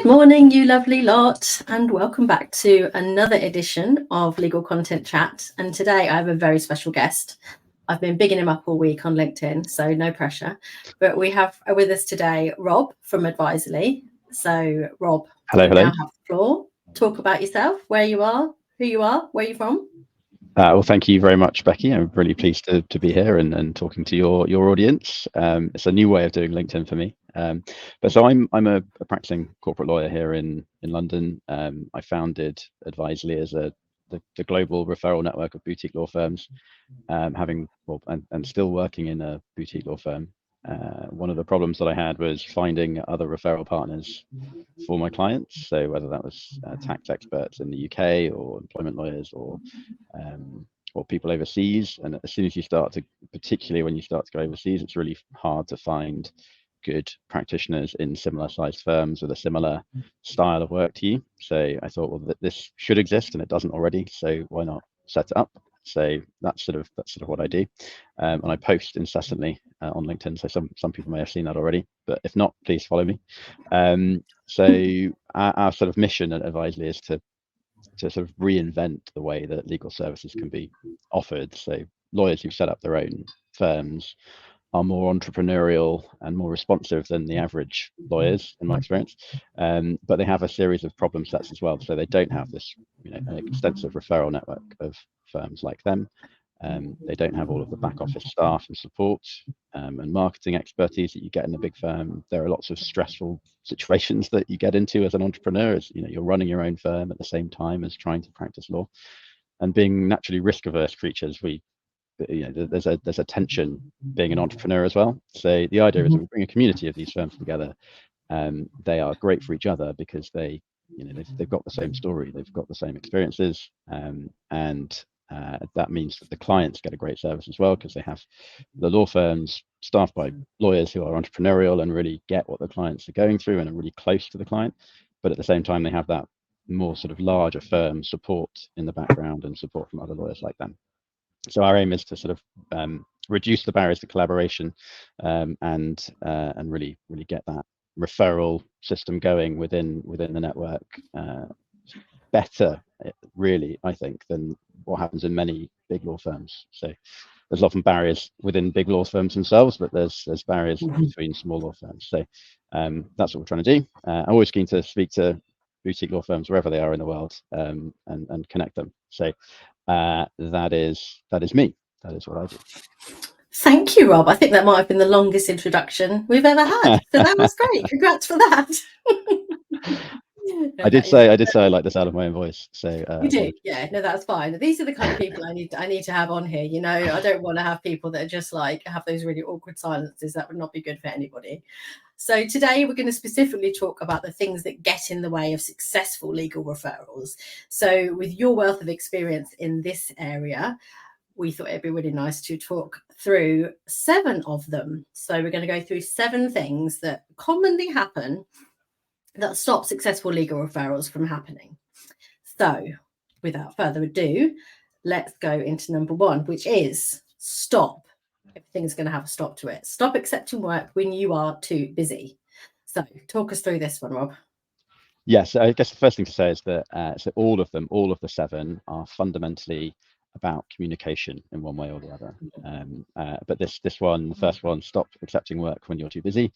Good morning, you lovely lot, and welcome back to another edition of Legal Content Chat. And today I have a very special guest. I've been bigging him up all week on LinkedIn, so no pressure. But we have with us today Rob from Adviserly. So, Rob, hello. now have the floor. Talk about yourself, where you are, who you are, where you're from. Well, thank you very much, Becky. I'm really pleased to be here and talking to your audience. It's a new way of doing LinkedIn for me. But so I'm a practicing corporate lawyer here in London. I founded Adviserly as the global referral network of boutique law firms, and still working in a boutique law firm. One of the problems that I had was finding other referral partners for my clients. So whether that was tax experts in the UK or employment lawyers or people overseas. And as soon as you start to, particularly when you start to go overseas, it's really hard to find good practitioners in similar sized firms with a similar style of work to you. So I thought, well, this should exist and it doesn't already. So why not set it up? So that's sort of what I do, and I post incessantly on LinkedIn. So some people may have seen that already, but if not, please follow me. So our sort of mission at Adviserly is to sort of reinvent the way that legal services can be offered. So lawyers who set up their own firms are more entrepreneurial and more responsive than the average lawyers, in my experience. But they have a series of problem sets as well. So they don't have this, an extensive referral network of firms like them. They don't have all of the back office staff and support and marketing expertise that you get in a big firm. There are lots of stressful situations that you get into as an entrepreneur. As you're running your own firm at the same time as trying to practice law, and being naturally risk-averse creatures, there's a tension being an entrepreneur as well. So the idea is that we bring a community of these firms together. They are great for each other because they've got the same story, they've got the same experiences, and that means that the clients get a great service as well, because they have the law firms staffed by lawyers who are entrepreneurial and really get what the clients are going through and are really close to the client. But at the same time, they have that more sort of larger firm support in the background and support from other lawyers like them. So our aim is to sort of reduce the barriers to collaboration, and really get that referral system going within the network better, really, I think, than what happens in many big law firms. So there's often barriers within big law firms themselves, but there's barriers between small law firms. So that's what we're trying to do. I'm always keen to speak to boutique law firms wherever they are in the world, and connect them. So that is me. That is what I do. Thank you, Rob. I think that might have been the longest introduction we've ever had. So that was great. Congrats for that. I did say I like the sound of my own voice. So you do, yeah. No, that's fine. These are the kind of people I need to have on here. I don't want to have people that are just like have those really awkward silences. That would not be good for anybody. So today we're going to specifically talk about the things that get in the way of successful legal referrals. So with your wealth of experience in this area, we thought it'd be really nice to talk through 7 of them. So we're going to go through 7 things that commonly happen that stop successful legal referrals from happening. So without further ado, let's go into number 1, which is stop. Everything's going to have a stop to it. Stop accepting work when you are too busy. So talk us through this one, Rob. Yes, I guess the first thing to say is that so all of the 7 are fundamentally about communication in one way or the other. But this one, the first one, stop accepting work when you're too busy.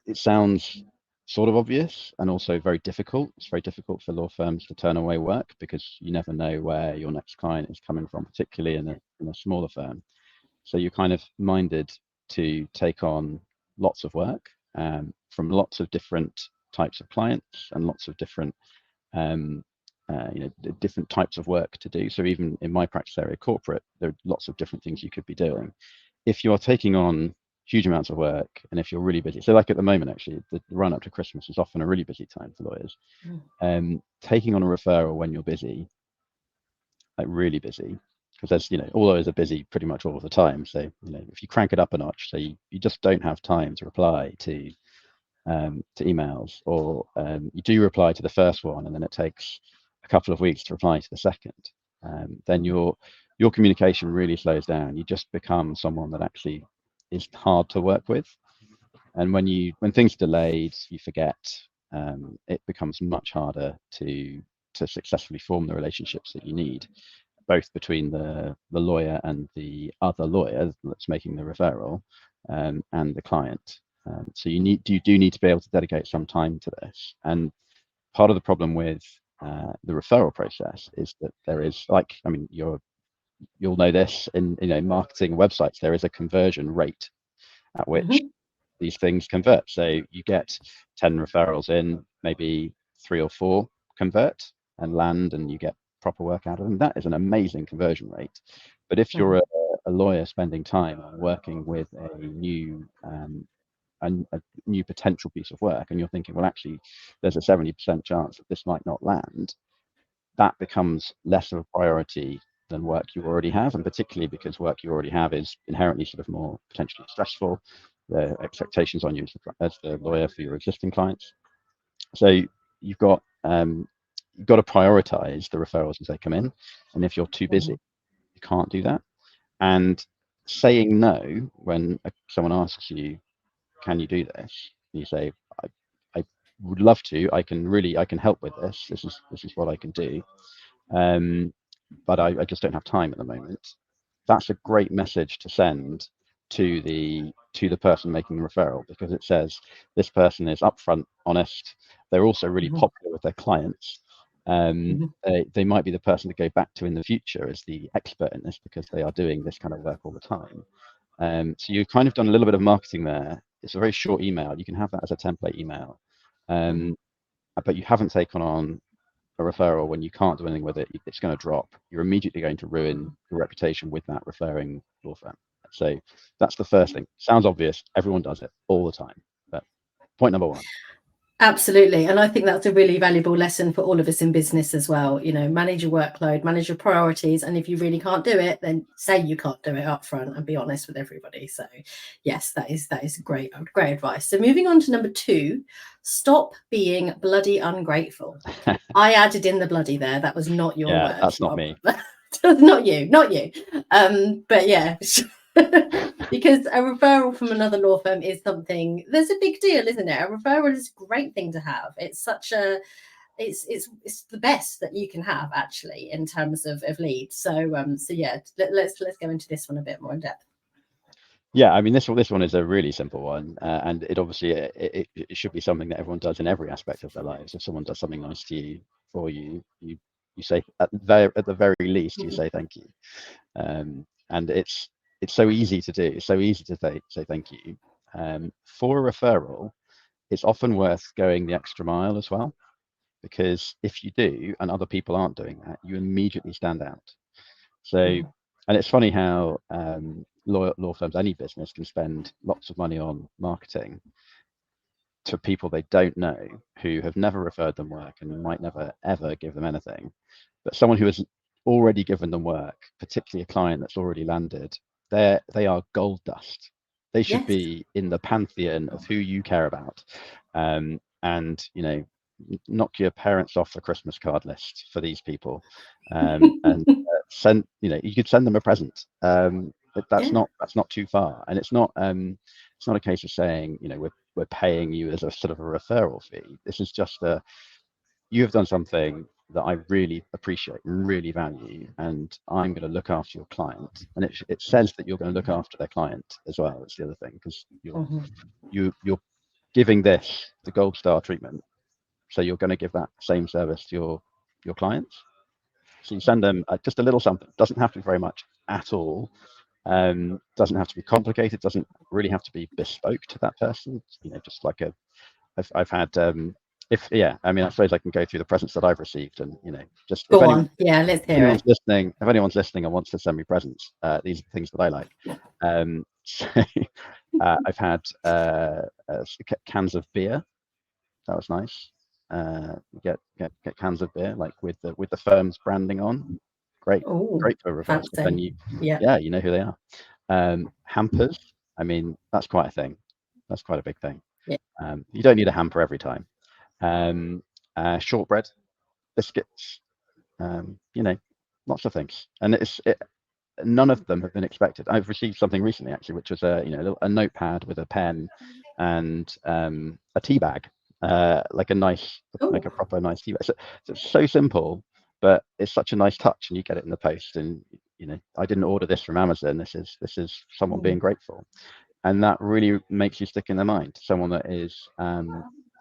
It sounds sort of obvious and also very difficult. It's very difficult for law firms to turn away work because you never know where your next client is coming from, particularly in a smaller firm. So you're kind of minded to take on lots of work from lots of different types of clients and lots of different different types of work to do. So even in my practice area, corporate, there are lots of different things you could be doing. If you are taking on huge amounts of work, and if you're really busy, so like at the moment, actually, the run up to Christmas is often a really busy time for lawyers. Taking on a referral when you're busy, like really busy, because there's all lawyers are busy pretty much all of the time. So if you crank it up a notch, so you just don't have time to reply to emails, or you do reply to the first one and then it takes a couple of weeks to reply to the second, then your communication really slows down. You just become someone that actually is hard to work with. And when things are delayed, you forget. It becomes much harder to successfully form the relationships that you need, both between the lawyer and the other lawyer that's making the referral, and the client. So you do need to be able to dedicate some time to this. And part of the problem with the referral process is that there is, like, I mean, you'll know this in marketing websites, there is a conversion rate at which these things convert. So you get 10 referrals in, maybe 3 or 4 convert and land, and you get proper work out of them. That is an amazing conversion rate. But if you're a lawyer spending time working with a new potential piece of work, and you're thinking, well, actually, there's a 70% chance that this might not land, that becomes less of a priority than work you already have, and particularly because work you already have is inherently sort of more potentially stressful. The expectations on you as the lawyer for your existing clients. So you've got to prioritize the referrals as they come in, and if you're too busy, you can't do that. And saying no when someone asks you, "Can you do this?" you say, I would love to. I can help with this. This is what I can do. But I just don't have time at the moment. That's a great message to send to the person making the referral, because it says this person is upfront, honest. They're also really popular with their clients. They might be the person to go back to in the future as the expert in this, because they are doing this kind of work all the time. So you've kind of done a little bit of marketing there. It's a very short email. You can have that as a template email, but you haven't taken on a referral when you can't do anything with it. It's going to drop. You're immediately going to ruin your reputation with that referring law firm. So that's the first thing. Sounds obvious. Everyone does it all the time. But point number 1. Absolutely. And I think that's a really valuable lesson for all of us in business as well. Manage your workload, manage your priorities. And if you really can't do it, then say you can't do it up front and be honest with everybody. So yes, that is great advice. So moving on to number 2, stop being bloody ungrateful. I added in the bloody there. That was not your word. That's not me. Not you. But yeah. Because a referral from another law firm is something, there's a big deal, isn't it? A referral is a great thing to have. It's such a, it's the best that you can have, actually, in terms of leads. So yeah, let's go into this one a bit more in depth. Yeah, I mean, this one is a really simple one, and it obviously it should be something that everyone does in every aspect of their lives. If someone does something nice to you, for you say at the very least you say thank you. And it's so easy to do. It's so easy to say thank you. For a referral, it's often worth going the extra mile as well, because if you do and other people aren't doing that, you immediately stand out. So, and it's funny how law firms, any business, can spend lots of money on marketing to people they don't know, who have never referred them work and might never ever give them anything. But someone who has already given them work, particularly a client that's already landed, they are gold dust. They should be in the pantheon of who you care about. And knock your parents off the Christmas card list for these people, and send, you could send them a present. But that's not too far, and it's not a case of saying, we're paying you as a sort of a referral fee. This is just you have done something that I really appreciate and really value, and I'm going to look after your client. And it says that you're going to look after their client as well. That's the other thing, because you're giving this the gold star treatment, so you're going to give that same service to your clients. So you send them just a little something. Doesn't have to be very much at all. Doesn't have to be complicated. Doesn't really have to be bespoke to that person. Just like I've had. I mean, I suppose I can go through the presents that I've received, and just go on. Yeah, let's hear it. If anyone's listening and wants to send me presents, these are the things that I like. So I've had cans of beer. That was nice. Get cans of beer, like with the firm's branding on. Great for referrals. But then you know who they are. Hampers. I mean, that's quite a thing. That's quite a big thing. Yeah. You don't need a hamper every time. Shortbread, biscuits, lots of things. And none of them have been expected. I've received something recently, actually, which was a notepad with a pen and a tea bag, like a nice, like a proper nice tea bag. So it's so simple, but it's such a nice touch, and you get it in the post, and you know, I didn't order this from Amazon. This is someone being grateful, and that really makes you stick in their mind. Someone that is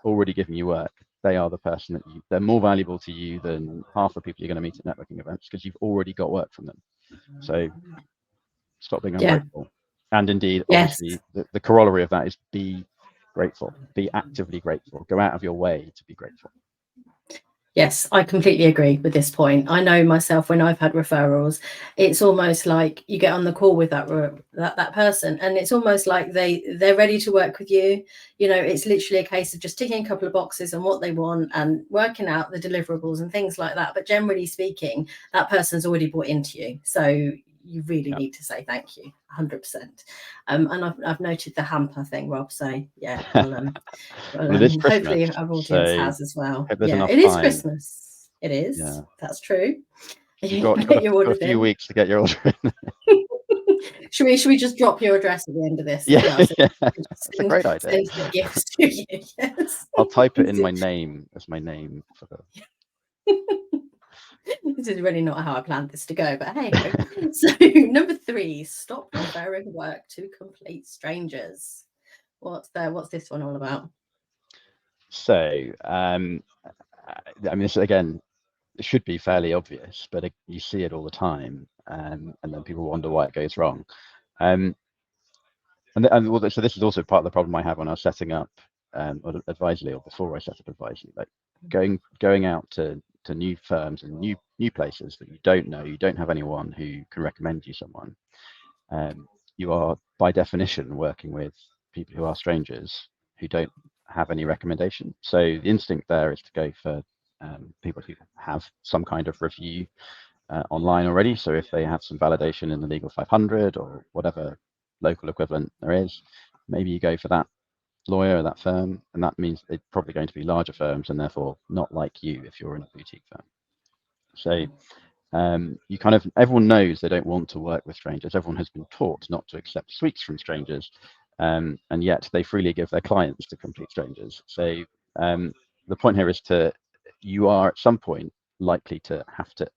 already giving you work. They are the person that they're more valuable to you than half the people you're going to meet at networking events, because you've already got work from them. So stop being ungrateful. And indeed, obviously, the corollary of that is be grateful, be actively grateful, go out of your way to be grateful. Yes, I completely agree with this point. I know myself, when I've had referrals, it's almost like you get on the call with that person, and it's almost like they're ready to work with you. You know, it's literally a case of just ticking a couple of boxes on what they want and working out the deliverables and things like that. But generally speaking, that person's already bought into you. So you really need to say thank you, 100%. And I've noted the hamper thing, Rob. So yeah, well, it is Christmas, hopefully our audience has as well. Yeah, it is Christmas. It is. Yeah. That's true. You've got a few weeks to get your order in. Should we just drop your address at the end of this? Yeah, as well, so that's a great idea. Send the gifts to you. Yes. I'll type it in my name as my name for the. This is really not how I planned this to go, but hey. So number 3, stop referring work to complete strangers. What's this one all about? So, I mean, this again, it should be fairly obvious, but you see it all the time, and then people wonder why it goes wrong. So this is also part of the problem I have when I was setting up Adviserly, or before I set up Adviserly, like going out to new firms and new places that you don't know, you don't have anyone who can recommend you someone. You are by definition working with people who are strangers who don't have any recommendation. So the instinct there is to go for people who have some kind of review online already. So if they have some validation in the Legal 500 or whatever local equivalent there is, maybe you go for that lawyer or that firm, and that means they're probably going to be larger firms and therefore not like you if you're in a boutique firm. So you kind of, everyone knows they don't want to work with strangers. Everyone has been taught not to accept sweets from strangers, and yet they freely give their clients to complete strangers. So the point here is you are at some point likely to have to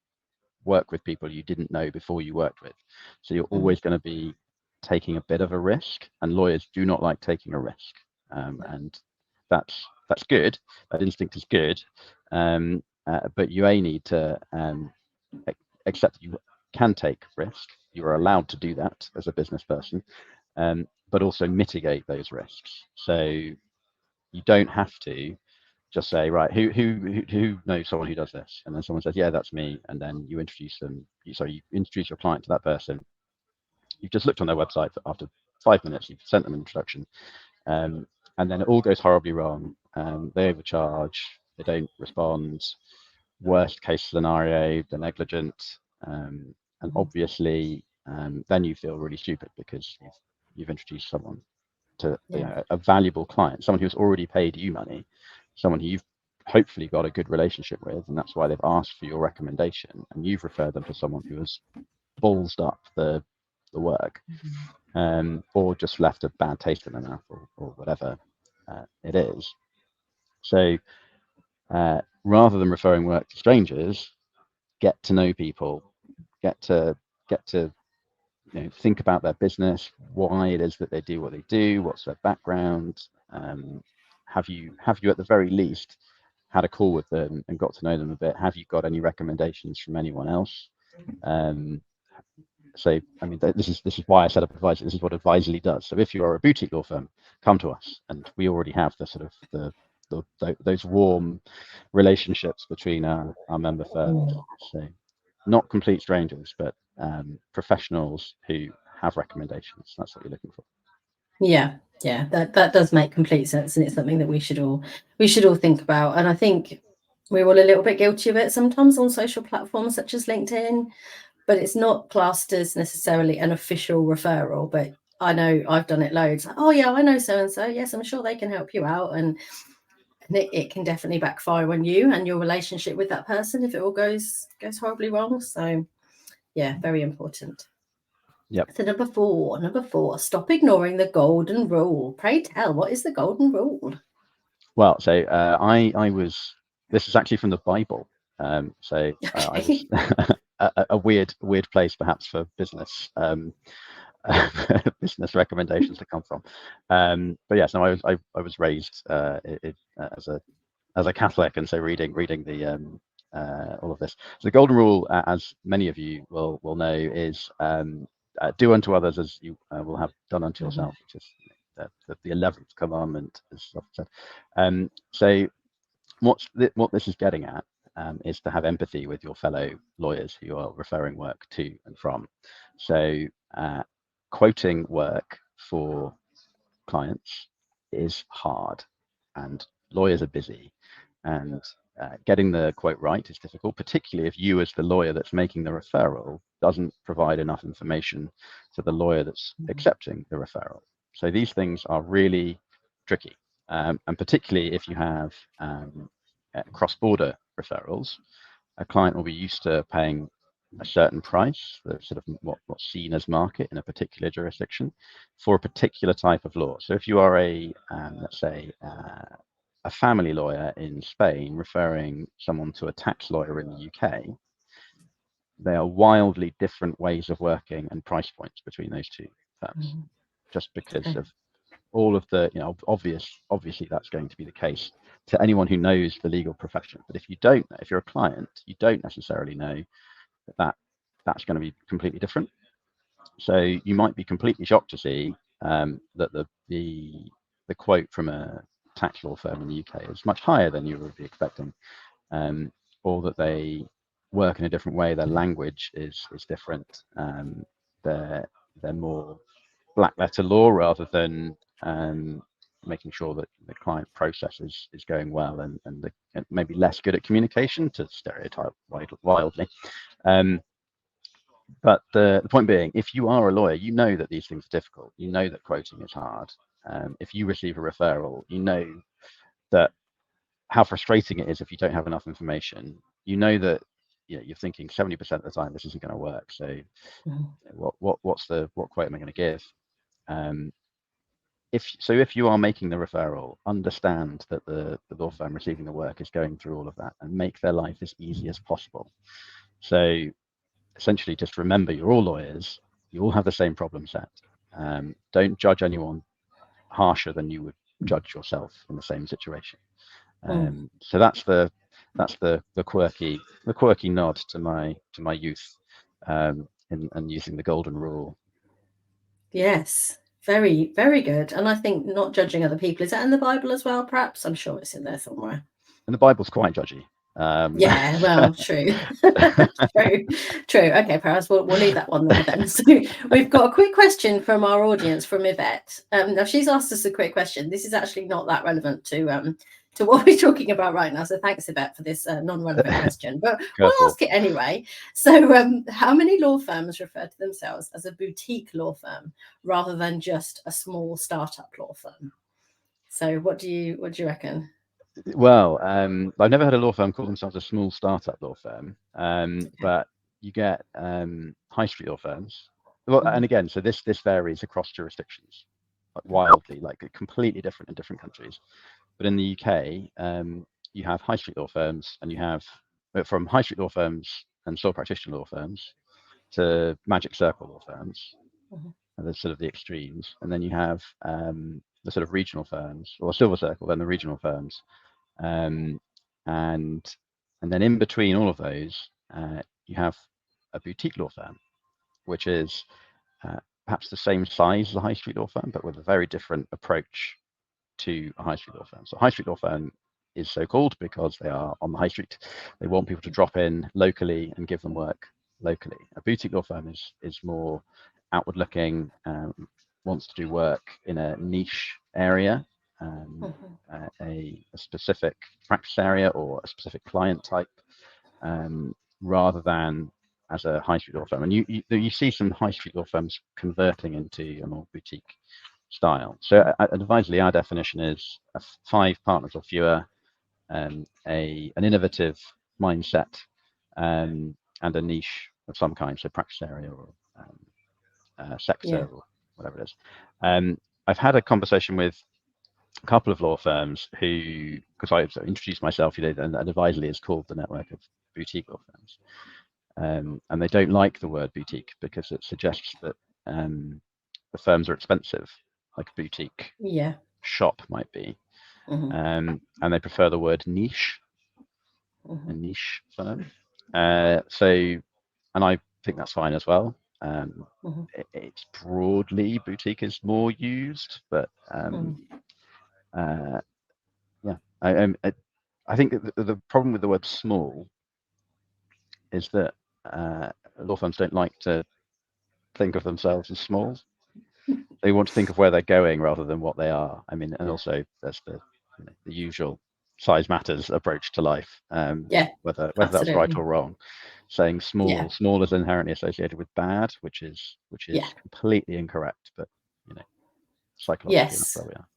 work with people you didn't know before you worked with. So you're always going to be taking a bit of a risk, and lawyers do not like taking a risk. And that's good. That instinct is good. But you need to accept that you can take risk. You are allowed to do that as a business person, but also mitigate those risks. So you don't have to just say, right, who knows someone who does this? And then someone says, yeah, that's me. And then you introduce them. You introduce your client to that person. You've just looked on their website after 5 minutes. You've sent them an introduction. And then it all goes horribly wrong. They overcharge. They don't respond. Worst case scenario, they're negligent. And obviously, then you feel really stupid because you've introduced someone to a valuable client, someone who's already paid you money, someone who you've hopefully got a good relationship with, and that's why they've asked for your recommendation, and you've referred them to someone who has ballsed up the work, or just left a bad taste in their mouth, or whatever it is. So rather than referring work to strangers, get to know people, get to think about their business, why it is that they do what they do, what's their background. Have you at the very least had a call with them and got to know them a bit? Have you got any recommendations from anyone else? So I mean, this is why I set up Adviserly. This is what Adviserly does. So if you are a boutique law firm, come to us, and we already have the sort of those warm relationships between our member firms. So not complete strangers, but professionals who have recommendations. That's what you're looking for. Yeah, that does make complete sense, and it's something that we should all think about. And I think we're all a little bit guilty of it sometimes on social platforms such as LinkedIn, but it's not classed as necessarily an official referral. But I know I've done it loads. Oh yeah, I know so and so. Yes, I'm sure they can help you out, and it can definitely backfire on you and your relationship with that person if it all goes horribly wrong. So yeah, very important. Yep. So number four, stop ignoring the golden rule. Pray tell, what is the golden rule? Well, so I was. This is actually from the Bible. So I was a weird place perhaps for business business recommendations to come from. But yes, no, I was raised as a Catholic, and so reading the all of this. So the golden rule, as many of you will know, is do unto others as you will have done unto yourself, which is the 11th commandment, as often said. So what this is getting at is to have empathy with your fellow lawyers who you are referring work to and from. So quoting work for clients is hard, and lawyers are busy, and getting the quote right is difficult, particularly if you as the lawyer that's making the referral doesn't provide enough information to the lawyer that's accepting the referral. So these things are really tricky, and particularly if you have cross-border referrals, a client will be used to paying a certain price, the sort of what's seen as market in a particular jurisdiction, for a particular type of law. So if you are let's say, a family lawyer in Spain referring someone to a tax lawyer in the UK, they are wildly different ways of working and price points between those two firms, just because of all of the, obviously that's going to be the case to anyone who knows the legal profession. But if you don't know, if you're a client, you don't necessarily know that's going to be completely different. So you might be completely shocked to see that the quote from a tax law firm in the UK is much higher than you would be expecting, or that they work in a different way. Their language is different. They're more black letter law rather than making sure that the client process is going well, and maybe less good at communication, to stereotype wildly. But the point being, if you are a lawyer, you know that these things are difficult. You know that quoting is hard. If you receive a referral, you know that how frustrating it is if you don't have enough information. You know that you're thinking 70% of the time this isn't going to work. So what quote am I going to give? If you are making the referral, understand that the law firm receiving the work is going through all of that, and make their life as easy as possible. So essentially, just remember, you're all lawyers. You all have the same problem set. Don't judge anyone harsher than you would judge yourself in the same situation. So that's the quirky nod to my youth, and using the golden rule. Yes, very, very good. And I think not judging other people, is that in the Bible as well, perhaps? I'm sure it's in there somewhere. And the Bible's quite judgy. Yeah, well, true. True. Okay, perhaps we'll leave that one there then. So we've got a quick question from our audience, from Yvette. Now she's asked us a quick question. This is actually not that relevant to what we're talking about right now. So thanks, Yvette, for this non-relevant question, but we'll ask it anyway. So how many law firms refer to themselves as a boutique law firm rather than just a small startup law firm? So what do you reckon? Well, I've never had a law firm call themselves a small startup law firm, but you get high street law firms. Well, and again, so this varies across jurisdictions, like wildly, like completely different in different countries. But in the UK, you have high street law firms, and you have from high street law firms and sole practitioner law firms to magic circle law firms, and there's sort of the extremes. And then you have the sort of regional firms, or silver circle, then the regional firms. And then in between all of those, you have a boutique law firm, which is perhaps the same size as a high street law firm, but with a very different approach to a high street law firm. So a high street law firm is so called because they are on the high street. They want people to drop in locally and give them work locally. A boutique law firm is more outward looking, wants to do work in a niche area, a specific practice area or a specific client type, rather than as a high street law firm. And you see some high street law firms converting into a more boutique style. So at Adviserly, our definition is 5 partners or fewer, an innovative mindset, and a niche of some kind, so practice area or sector, or whatever it is. I've had a conversation with a couple of law firms who, because I introduced myself, and Adviserly is called the network of boutique law firms, and they don't like the word boutique because it suggests that the firms are expensive, like a boutique shop might be, and they prefer the word niche, a niche firm. And I think that's fine as well. It's broadly boutique is more used, but yeah, I think the problem with the word small is that law firms don't like to think of themselves as small. They want to think of where they're going rather than what they are. I mean, and also there's the usual size matters approach to life. Whether that's right or wrong. Saying small is inherently associated with bad, which is completely incorrect. But psychologically, that's where we are.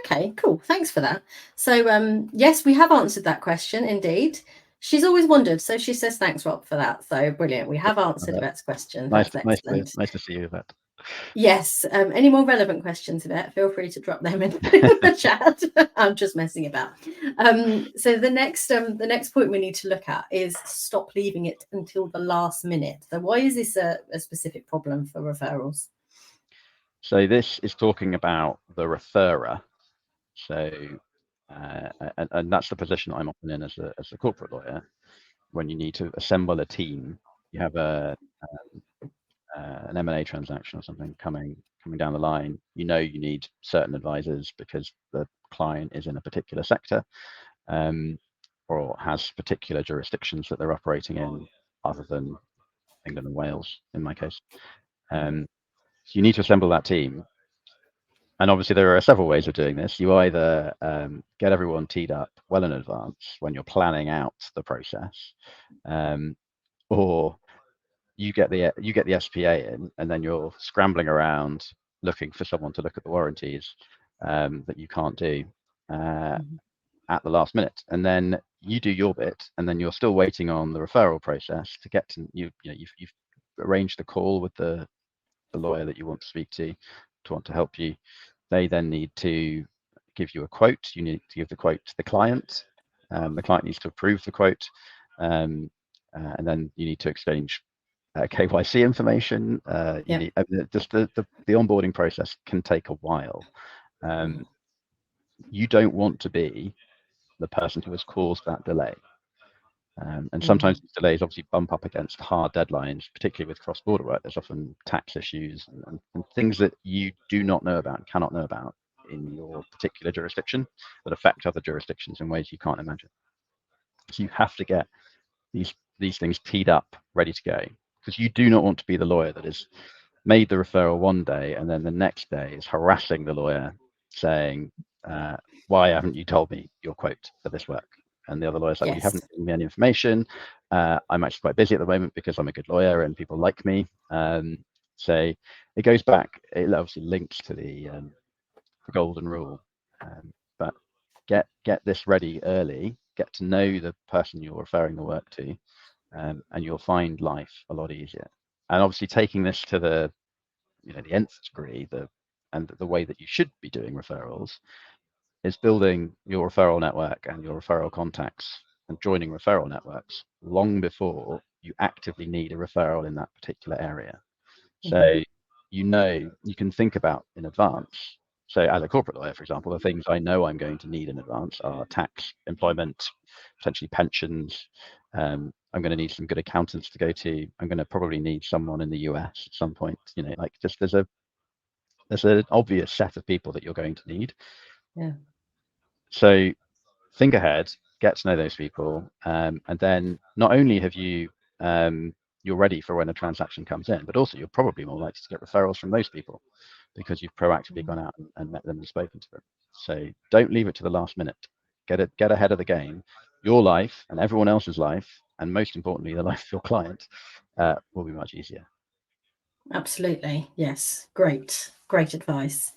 Okay, cool. Thanks for that. So yes, we have answered that question indeed. She's always wondered, so she says thanks, Rob, for that. So brilliant. We have answered Yvette's question. That's excellent. Nice to see you, Yvette. Yes. Any more relevant questions, Yvette? Feel free to drop them in the chat. I'm just messing about. So the next point we need to look at is stop leaving it until the last minute. So why is this a specific problem for referrals? So this is talking about the referrer. So, and that's the position I'm often in as a corporate lawyer. When you need to assemble a team, you have an M&A transaction or something coming down the line. You need certain advisors because the client is in a particular sector, or has particular jurisdictions that they're operating in, other than England and Wales, in my case. So you need to assemble that team. And obviously there are several ways of doing this. You either get everyone teed up well in advance when you're planning out the process, or you get the SPA in, and then you're scrambling around looking for someone to look at the warranties that you can't do at the last minute, and then you do your bit, and then you're still waiting on the referral process to get to you've arranged the call with the lawyer that you want to speak to want to help you. They then need to give you a quote. You need to give the quote to the client. The client needs to approve the quote, and then you need to exchange KYC information. You need just the onboarding process can take a while. You don't want to be the person who has caused that delay. And sometimes these delays obviously bump up against hard deadlines, particularly with cross-border work. There's often tax issues and things that you do not know about, cannot know about in your particular jurisdiction that affect other jurisdictions in ways you can't imagine. So you have to get these things teed up, ready to go, because you do not want to be the lawyer that has made the referral one day and then the next day is harassing the lawyer saying, why haven't you told me your quote for this work? And the other lawyer's like, well, you haven't given me any information. I'm actually quite busy at the moment because I'm a good lawyer and people like me. So it goes back, it obviously links to the golden rule. But get this ready early, get to know the person you're referring the work to, and you'll find life a lot easier. And obviously taking this to the nth degree, the way that you should be doing referrals is building your referral network and your referral contacts and joining referral networks long before you actively need a referral in that particular area. So you can think about in advance. So as a corporate lawyer, for example, the things I know I'm going to need in advance are tax, employment, potentially pensions. I'm going to need some good accountants to go to. I'm going to probably need someone in the US at some point. Just there's an obvious set of people that you're going to need. So think ahead, get to know those people, and then not only have you're ready for when a transaction comes in, but also you're probably more likely to get referrals from those people because you've proactively gone out and met them and spoken to them. So don't leave it to the last minute. Get ahead of the game. Your life and everyone else's life, and most importantly, the life of your client, will be much easier. Absolutely. Yes. Great advice.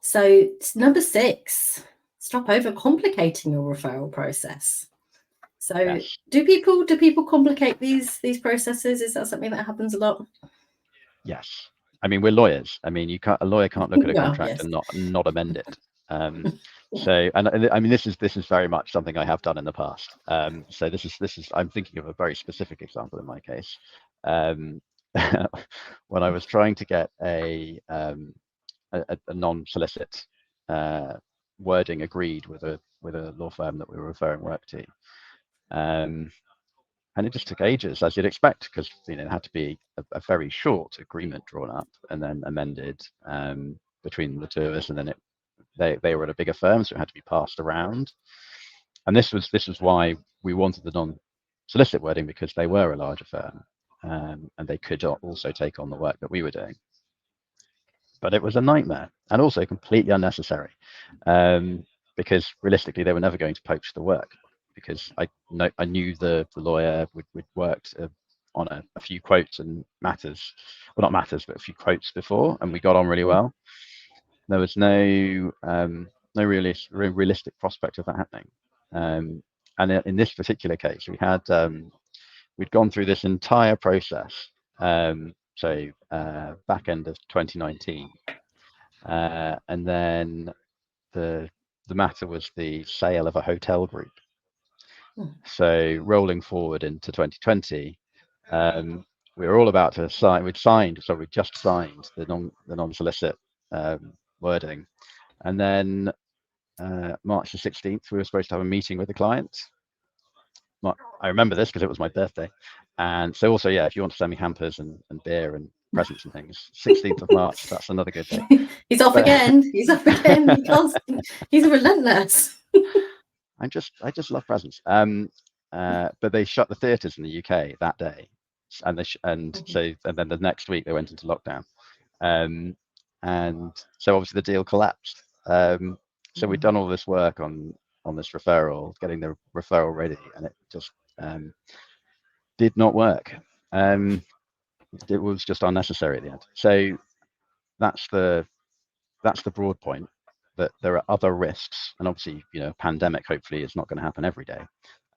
So number 6, stop overcomplicating your referral process. So do people complicate these processes? Is that something that happens a lot? Yes. I mean, we're lawyers. I mean, a lawyer can't look at a Well, contract yes. and not amend it. So, and I mean, this is very much something I have done in the past. So this is I'm thinking of a very specific example in my case. Um, when I was trying to get a non-solicit wording agreed with a law firm that we were referring work to. And it just took ages, as you'd expect, because it had to be a very short agreement drawn up and then amended between the two of us, and then they were at a bigger firm, so it had to be passed around. And this was why we wanted the non-solicit wording, because they were a larger firm, and they could also take on the work that we were doing. But it was a nightmare, and also completely unnecessary, because realistically they were never going to poach the work, because I knew the lawyer. We'd worked on a few quotes and matters, well, not matters, but a few quotes before, and we got on really well. There was no realistic prospect of that happening. And in this particular case, we'd gone through this entire process. So back end of 2019, and then the matter was the sale of a hotel group. So rolling forward into 2020, we were all about to sign. We'd just signed the non-solicit wording, and then March the 16th, we were supposed to have a meeting with the client. I remember this because it was my birthday, and so also, yeah, if you want to send me hampers and beer and presents and things, 16th of March, that's another good day. He's off again. He's off again. He can't. He's relentless. I just love presents. But they shut the theatres in the UK that day, and then the next week they went into lockdown, and so obviously the deal collapsed. So we'd done all this work on this referral, getting the referral ready, and it just did not work. It was just unnecessary at the end. So that's the broad point, that there are other risks, and obviously, pandemic hopefully is not going to happen every day,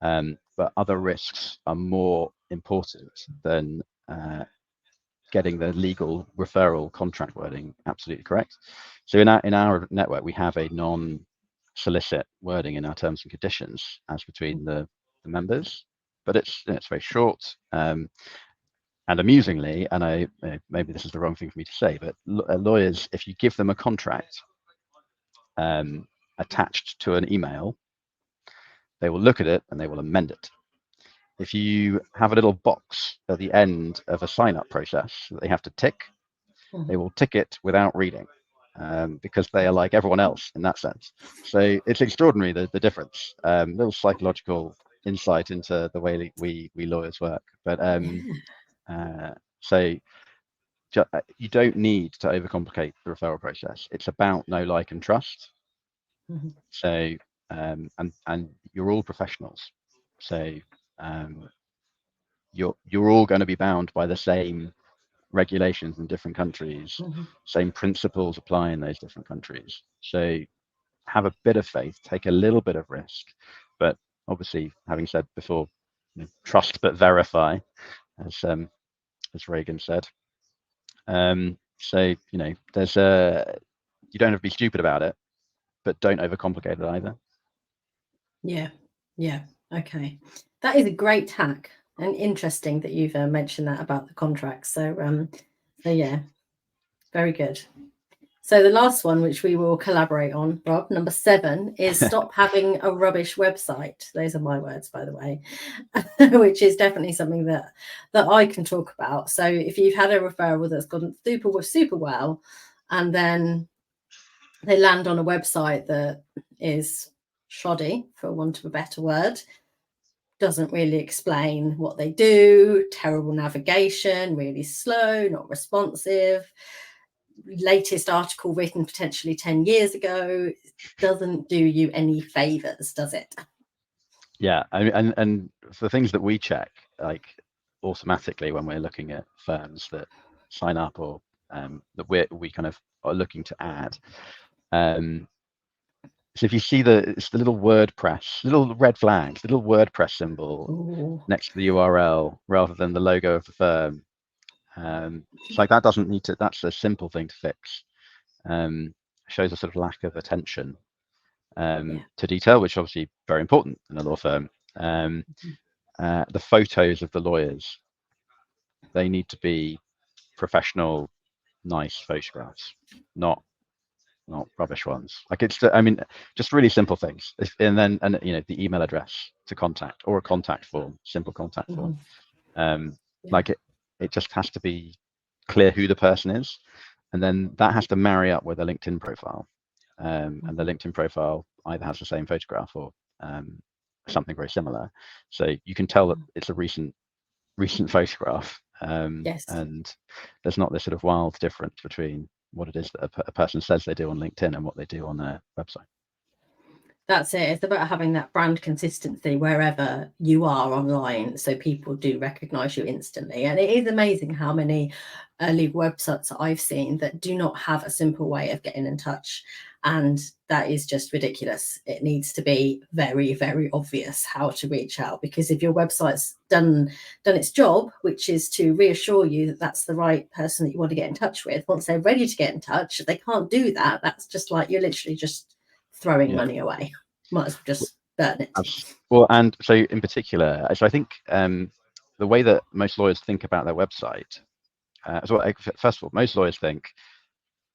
but other risks are more important than getting the legal referral contract wording absolutely correct. So in our network, we have a non-solicit wording in our terms and conditions as between the members, but it's very short. And amusingly, and maybe this is the wrong thing for me to say, but lawyers, if you give them a contract attached to an email, they will look at it and they will amend it. If you have a little box at the end of a sign-up process that they have to tick, they will tick it without reading, because they are like everyone else in that sense. So it's extraordinary, the difference. Little psychological insight into the way we lawyers work. But so you don't need to overcomplicate the referral process. It's about know, like, and trust. So and you're all professionals, so you're all going to be bound by the same regulations in different countries, same principles apply in those different countries. So have a bit of faith, take a little bit of risk, but obviously, having said before, trust but verify, as Reagan said. So there's you don't have to be stupid about it, but don't overcomplicate it either. Yeah. Okay, that is a great hack, and interesting that you've mentioned that about the contracts. So yeah, very good. So the last one, which we will collaborate on, Rob, number 7, is stop having a rubbish website. Those are my words, by the way, which is definitely something that I can talk about. So if you've had a referral that's gone super well, and then they land on a website that is shoddy, for want of a better word, doesn't really explain what they do, terrible navigation, really slow, not responsive, latest article written potentially 10 years ago, doesn't do you any favors, does it? Yeah, and for things that we check, like automatically when we're looking at firms that sign up, or that we kind of are looking to add. So if you see it's the little WordPress, little red flags, little WordPress symbol next to the URL rather than the logo of the firm, It's like that doesn't need to. That's a simple thing to fix. Shows a sort of lack of attention to detail, which is obviously very important in a law firm. The photos of the lawyers, they need to be professional, nice photographs, not rubbish ones. Like I mean, just really simple things. And the email address to contact, or a contact form, simple contact form. Like it just has to be clear who the person is, and then that has to marry up with a LinkedIn profile. And the LinkedIn profile either has the same photograph or something very similar, so you can tell that it's a recent photograph. And there's not this sort of wild difference between what it is that a person says they do on LinkedIn and what they do on their website. That's it. It's about having that brand consistency wherever you are online, so people do recognize you instantly. And it is amazing how many legal websites I've seen that do not have a simple way of getting in touch, and that is just ridiculous. It needs to be very, very obvious how to reach out, because if your website's done its job, which is to reassure you that that's the right person that you want to get in touch with, once they're ready to get in touch, if they can't do that, that's just like you're literally just throwing money away. Might as well just burn it. Well, and so in particular, so I think the way that most lawyers think about their website, first of all, most lawyers think,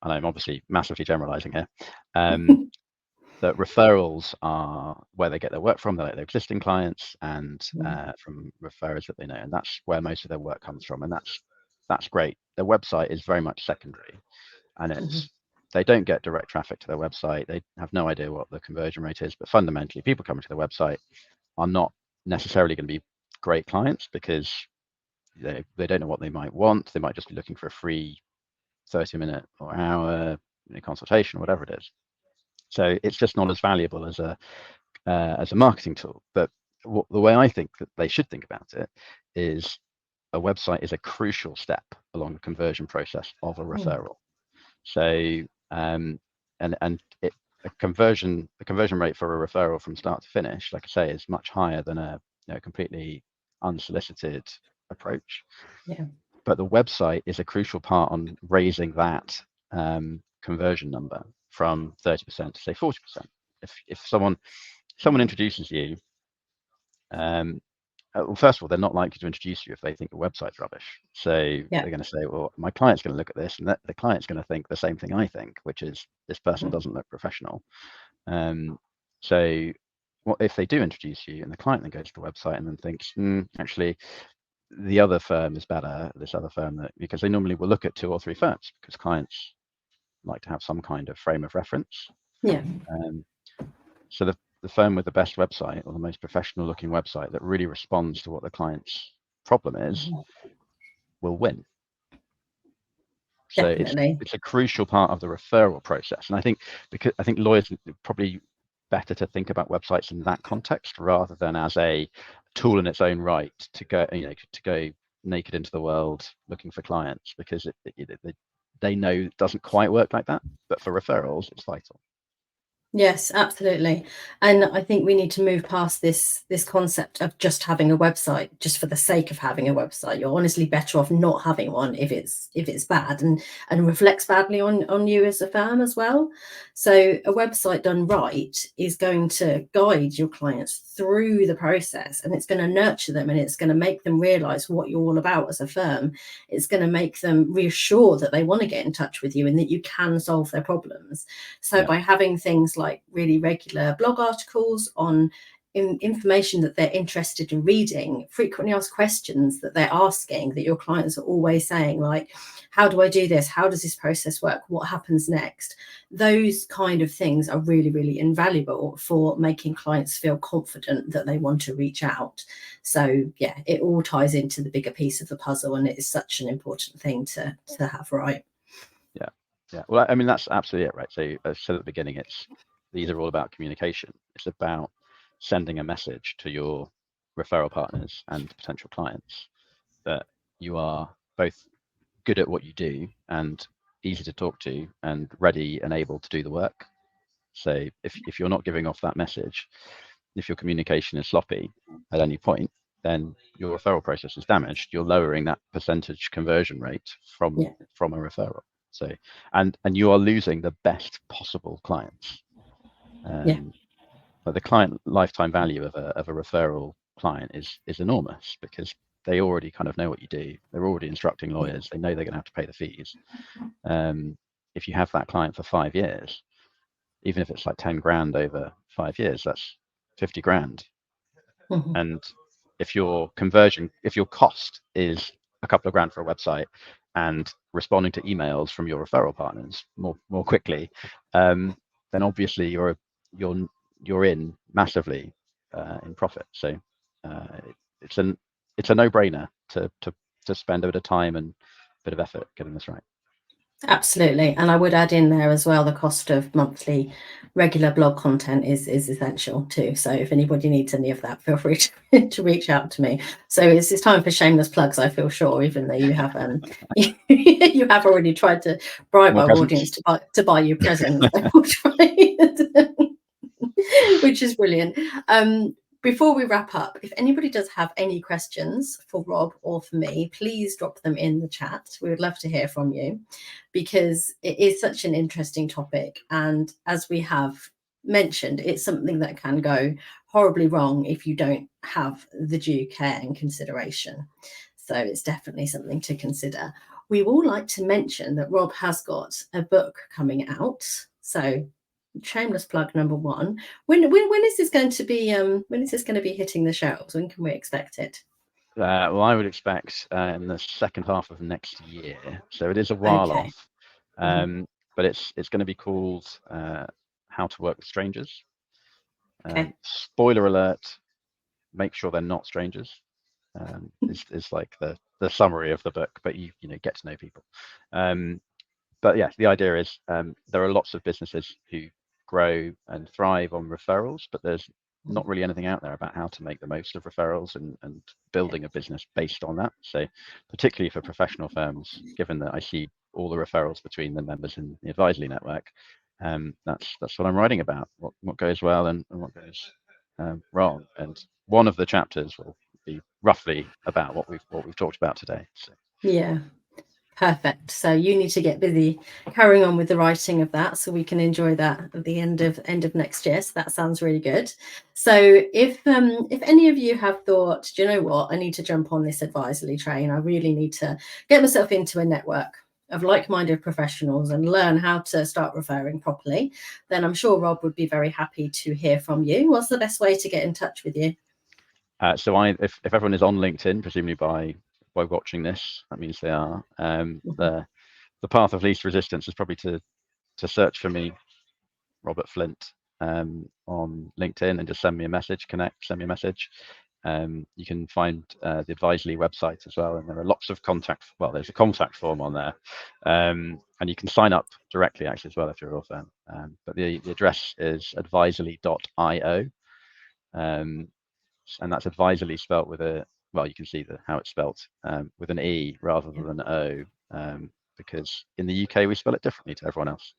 and I'm obviously massively generalizing here, that referrals are where they get their work from. They're like their existing clients and from referrers that they know, and that's where most of their work comes from, and that's great. Their website is very much secondary, and they don't get direct traffic to their website. They have no idea what the conversion rate is, but fundamentally, people coming to their website are not necessarily going to be great clients, because they don't know what they might want. They might just be looking for a free 30-minute or hour consultation, whatever it is. So it's just not as valuable as a marketing tool. But the way I think that they should think about it is a website is a crucial step along the conversion process of a referral. So a conversion rate for a referral from start to finish, like I say, is much higher than a completely unsolicited approach. But the website is a crucial part on raising that conversion number from 30% to say 40%. If someone introduces you, well, first of all, they're not likely to introduce you if they think the website's rubbish. So they're going to say, well, my client's going to look at this, and the client's going to think the same thing I think, which is this person doesn't look professional. So what if they do introduce you, and the client then goes to the website and then thinks, actually, the other firm is better, this other firm, because they normally will look at 2 or 3 firms, because clients like to have some kind of frame of reference. So the firm with the best website, or the most professional looking website that really responds to what the client's problem is, will win. So it's a crucial part of the referral process. And I think lawyers are probably better to think about websites in that context, rather than as a tool in its own right to go naked into the world looking for clients, because they know it doesn't quite work like that. But for referrals, it's vital. Yes, absolutely. And I think we need to move past this concept of just having a website just for the sake of having a website. You're honestly better off not having one if it's bad and reflects badly on you as a firm as well. So a website done right is going to guide your clients through the process, and it's going to nurture them, and it's going to make them realize what you're all about as a firm. It's going to make them reassure that they want to get in touch with you and that you can solve their problems. So by having things like really regular blog articles on information that they're interested in reading, frequently asked questions that they're asking, that your clients are always saying, like, how do I do this? How does this process work? What happens next? Those kind of things are really, really invaluable for making clients feel confident that they want to reach out. So yeah, it all ties into the bigger piece of the puzzle, and it is such an important thing to have right. Yeah, well, I mean, that's absolutely it, right? So as I said at the beginning, these are all about communication. It's about sending a message to your referral partners and potential clients that you are both good at what you do and easy to talk to and ready and able to do the work. So if you're not giving off that message, if your communication is sloppy at any point, then your referral process is damaged. You're lowering that percentage conversion rate from a referral. So, and you are losing the best possible clients. But the client lifetime value of a referral client is enormous, because they already kind of know what you do. They're already instructing lawyers. They know they're going to have to pay the fees. If you have that client for 5 years, even if it's like 10 grand over 5 years, that's 50 grand. And if your cost is a couple of grand for a website and responding to emails from your referral partners more quickly, then obviously you're in massively in profit. So it's a no-brainer to spend a bit of time and a bit of effort getting this right. Absolutely. And I would add in there as well, the cost of monthly regular blog content is essential too. So if anybody needs any of that, feel free to reach out to me. So it's time for shameless plugs, I feel sure, even though you have you have already tried to bribe our audience to buy you presents. Which is brilliant. Before we wrap up, if anybody does have any questions for Rob or for me, please drop them in the chat. We would love to hear from you, because it is such an interesting topic. And as we have mentioned, it's something that can go horribly wrong if you don't have the due care and consideration. So it's definitely something to consider. We will like to mention that Rob has got a book coming out. So shameless plug number one. When is this going to be hitting the shelves? When can we expect it? Well, I would expect in the second half of next year. So it is a while off. But it's going to be called How to Work with Strangers. Spoiler alert, make sure they're not strangers. Is like the summary of the book, but you get to know people. But yeah, the idea is there are lots of businesses who grow and thrive on referrals, but there's not really anything out there about how to make the most of referrals and building a business based on that. So particularly for professional firms, given that I see all the referrals between the members in the Adviserly network, that's what I'm writing about, what goes well and what goes wrong. And one of the chapters will be roughly about what we've talked about today. So. Yeah. Perfect. So you need to get busy carrying on with the writing of that, so we can enjoy that at the end of next year. So that sounds really good. So if any of you have thought, do you know what, I need to jump on this Adviserly train, I really need to get myself into a network of like-minded professionals and learn how to start referring properly, then I'm sure Rob would be very happy to hear from you. What's the best way to get in touch with you? So if everyone is on LinkedIn, presumably by watching this, that means they are. The path of least resistance is probably to search for me, Robert Flint, on LinkedIn, and just send me a message, send me a message. You can find the Adviserly website as well, and there are lots of there's a contact form on there, and you can sign up directly actually as well if you're a law firm. But the address is adviserly.io, and that's Adviserly spelt with you can see how it's spelt, with an E rather than an O, because in the UK we spell it differently to everyone else.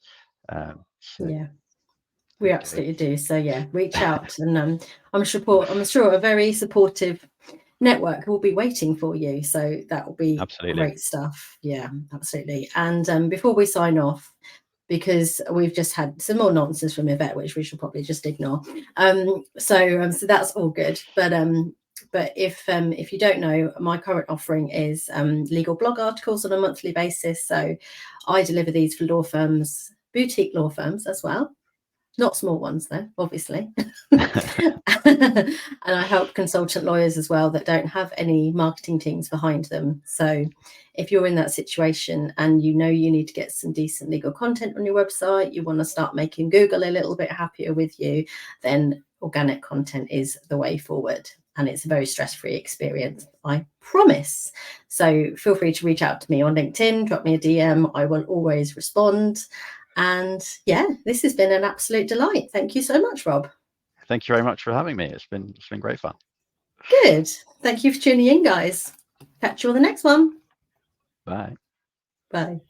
Yeah, we absolutely do. So yeah, reach out, and I'm sure a very supportive network will be waiting for you. So that will be great stuff. Yeah, absolutely. And before we sign off, because we've just had some more nonsense from Yvette, which we should probably just ignore. So that's all good. But if you don't know, my current offering is legal blog articles on a monthly basis. So I deliver these for law firms, boutique law firms as well. Not small ones though, obviously. And I help consultant lawyers as well that don't have any marketing teams behind them. So if you're in that situation and you know you need to get some decent legal content on your website, you want to start making Google a little bit happier with you, then organic content is the way forward. And it's a very stress-free experience, I promise. So feel free to reach out to me on LinkedIn, drop me a DM. I will always respond. And yeah, this has been an absolute delight. Thank you so much, Rob. Thank you very much for having me. It's been great fun. Good. Thank you for tuning in, guys. Catch you on the next one. Bye. Bye.